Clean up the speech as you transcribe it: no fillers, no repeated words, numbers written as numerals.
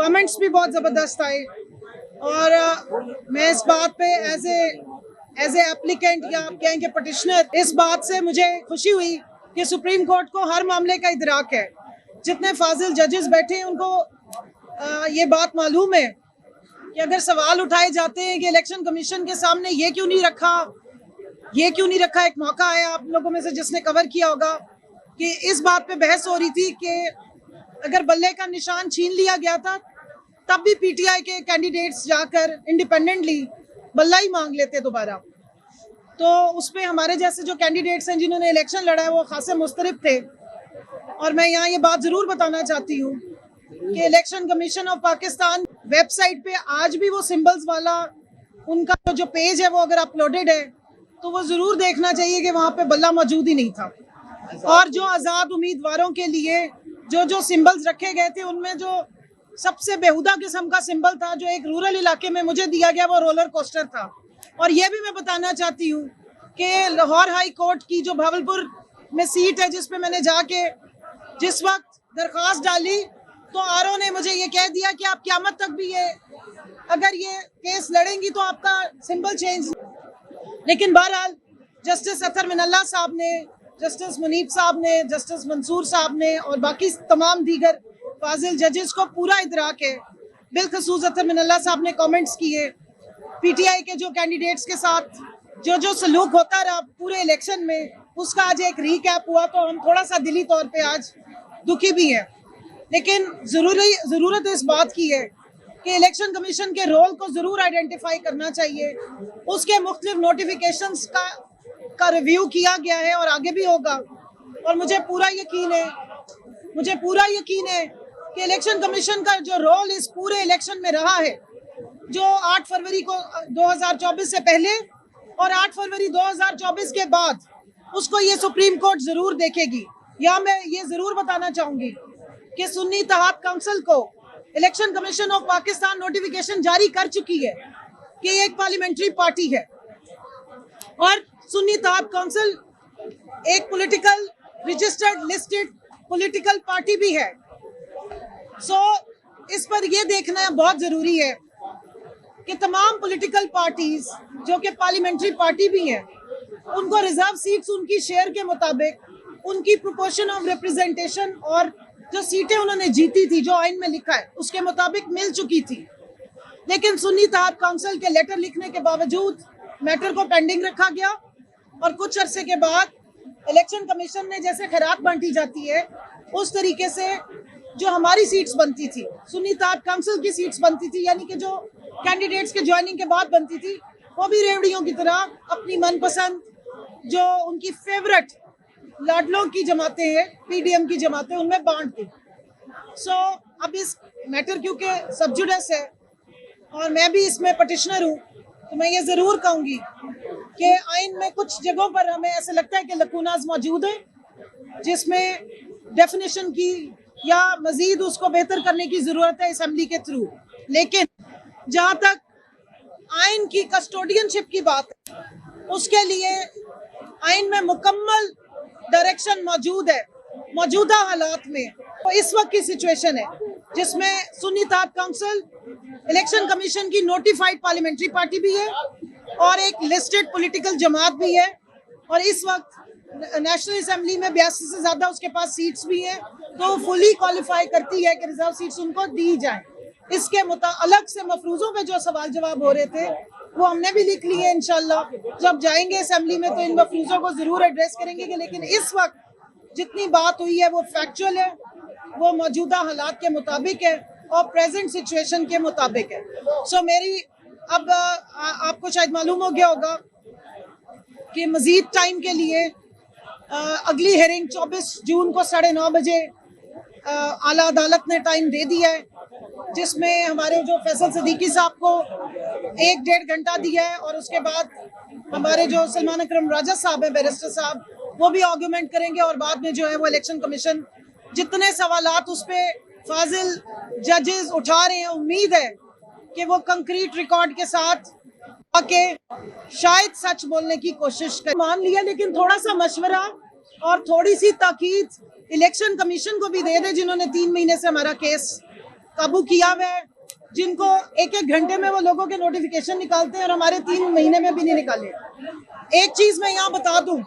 Comments भी बहुत ज़बरदस्त आए और मैं इस बात पे एज ए एप्लीकेंट या आप कहेंगे पटिशनर, इस बात से मुझे खुशी हुई कि सुप्रीम कोर्ट को हर मामले का इदराक है। जितने फाजिल जजेस बैठे हैं उनको ये बात मालूम है कि अगर सवाल उठाए जाते हैं कि इलेक्शन कमीशन के सामने ये क्यों नहीं रखा। एक मौका आया आप लोगों में से जिसने कवर किया होगा कि इस बात पे बहस हो रही थी कि अगर बल्ले का निशान छीन लिया गया था तब भी पीटीआई के कैंडिडेट्स जाकर इंडिपेंडेंटली बल्ला ही मांग लेते दोबारा। तो उस पर हमारे जैसे जो कैंडिडेट्स हैं जिन्होंने इलेक्शन लड़ा है वो खासे मुस्तरब थे। और मैं यहाँ ये बात ज़रूर बताना चाहती हूँ कि election commission of Pakistan website पे आज भी वो सिंबल्स वाला उनका जो पेज है वो अगर अपलोडेड है तो वो ज़रूर देखना चाहिए कि वहाँ पे बल्ला मौजूद ही नहीं था। और जो आज़ाद उम्मीदवारों के लिए जो सिंबल्स रखे गए थे उनमें जो सबसे बेहुदा किस्म का सिंबल था जो एक रूरल इलाके में मुझे दिया गया वो रोलर कोस्टर था। और ये भी मैं बताना चाहती हूँ कि लाहौर हाई कोर्ट की जो भावलपुर में सीट है जिस पे मैंने जाके जिस वक्त दरख्वास्त डाली तो आरओ ने मुझे ये कह दिया कि आप क़यामत तक भी अगर ये केस लड़ेंगी तो आपका सिंबल चेंज। लेकिन बहरहाल जस्टिस अतर मिनल्ला साहब ने, जस्टिस मुनीब साहब ने, जस्टिस मंसूर साहब ने और बाकी तमाम दीगर फाजिल जजेस को पूरा इदराक है। बिलखसूस अतर मिनल्ला साहब ने कमेंट्स किए। पीटीआई के जो कैंडिडेट्स के साथ जो सलूक होता रहा पूरे इलेक्शन में उसका आज एक रीकैप हुआ तो हम थोड़ा सा दिली तौर पे आज दुखी भी हैं। लेकिन ज़रूरत इस बात की है कि इलेक्शन कमीशन के रोल को ज़रूर आइडेंटिफाई करना चाहिए। उसके मुख्तलिफ नोटिफिकेशंस का रिव्यू किया गया है और आगे भी होगा। और मुझे पूरा यकीन है कि इलेक्शन कमीशन का जो रोल इस पूरे इलेक्शन में रहा है, जो 8 फरवरी को 2024 से पहले और 8 फरवरी 2024 के बाद, उसको ये सुप्रीम कोर्ट ज़रूर देखेगी। या मैं ये ज़रूर बताना चाहूँगी कि सुन्नी इत्तेहाद काउंसिल को election commission of Pakistan notification जारी कर चुकी है कि ये एक पार्लियामेंट्री पार्टी है और सुन्नी इत्तेहाद काउंसिल एक political registered listed political party भी है। इस पर यह देखना बहुत ज़रूरी है कि तमाम पॉलिटिकल पार्टीज जो कि पार्लियामेंट्री पार्टी भी हैं उनको रिजर्व सीट्स उनकी शेयर के मुताबिक उनकी प्रोपोर्शन ऑफ रिप्रेजेंटेशन और जो सीटें उन्होंने जीती थी जो आइन में लिखा है उसके मुताबिक मिल चुकी थी। लेकिन सुन्नी इत्तेहाद काउंसिल के लेटर लिखने के बावजूद मैटर को पेंडिंग रखा गया और कुछ अरसे के बाद इलेक्शन कमीशन ने जैसे खैरात बांटी जाती है उस तरीके से जो हमारी सीट्स बनती थी, सुन्नी इत्तेहाद काउंसिल की सीट्स बनती थी, यानी कि जो कैंडिडेट्स के ज्वाइनिंग के बाद बनती थी, वो भी रेवड़ियों की तरह अपनी मनपसंद जो उनकी फेवरेट लाडलों की जमातें हैं, पीडीएम की जमातें, उनमें बांट दी। अब इस मैटर क्योंकि सब जुडिस है और मैं भी इसमें पटिशनर हूँ तो मैं ये ज़रूर कहूँगी कि आइन में कुछ जगहों पर हमें ऐसे लगता है कि लकूनाज मौजूद हैं जिसमें डेफिनेशन की या मजीद उसको बेहतर करने की ज़रूरत है असेंबली के थ्रू। लेकिन जहाँ तक आइन की कस्टोडियनशिप की बात है उसके लिए आइन में मुकम्मल डायरेक्शन मौजूद है। मौजूदा हालात में तो इस वक्त की सिचुएशन है जिसमें सुन्नी इत्तेहाद काउंसिल इलेक्शन कमीशन की नोटिफाइड पार्लियामेंट्री पार्टी भी है और एक लिस्टेड पॉलिटिकल जमात भी है और इस वक्त नेशनल असेंबली में 82 से ज़्यादा उसके पास सीट्स भी हैं तो फुली क्वालिफाई करती है कि रिजर्व सीट्स उनको दी जाए। इसके अलग से मफरूज़ों पे जो सवाल जवाब हो रहे थे वो हमने भी लिख लिए। इंशाल्लाह जब जाएंगे असेंबली में तो इन मफरूज़ों को ज़रूर एड्रेस करेंगे। लेकिन इस वक्त जितनी बात हुई है वो फैक्चुअल है, वो मौजूदा हालात के मुताबिक है और प्रेजेंट सिचुएशन के मुताबिक है। मेरी अब आपको शायद मालूम हो गया होगा कि मज़ीद टाइम के लिए अगली हेयरिंग 24 जून को 9:30 बजे आला अदालत ने टाइम दे दिया है, जिसमें हमारे जो फैसल सिद्दीकी साहब को 1-1.5 घंटा दिया है और उसके बाद हमारे जो सलमान अकरम राजा साहब हैं, बैरिस्टर साहब, वो भी आर्गूमेंट करेंगे और बाद में जो है वो इलेक्शन कमीशन जितने सवालात उस पर फाजिल जजेस उठा रहे हैं, उम्मीद है कि वो कंक्रीट रिकॉर्ड के साथ आके शायद सच बोलने की कोशिश कर। मान लिया, लेकिन थोड़ा सा मशवरा और थोड़ी सी ताकीद इलेक्शन कमीशन को भी दे दे जिन्होंने 3 महीने से हमारा केस काबू किया हुआ है, जिनको एक एक घंटे में वो लोगों के नोटिफिकेशन निकालते हैं और हमारे 3 महीने में भी नहीं निकाले। एक चीज मैं यहाँ बता दूं,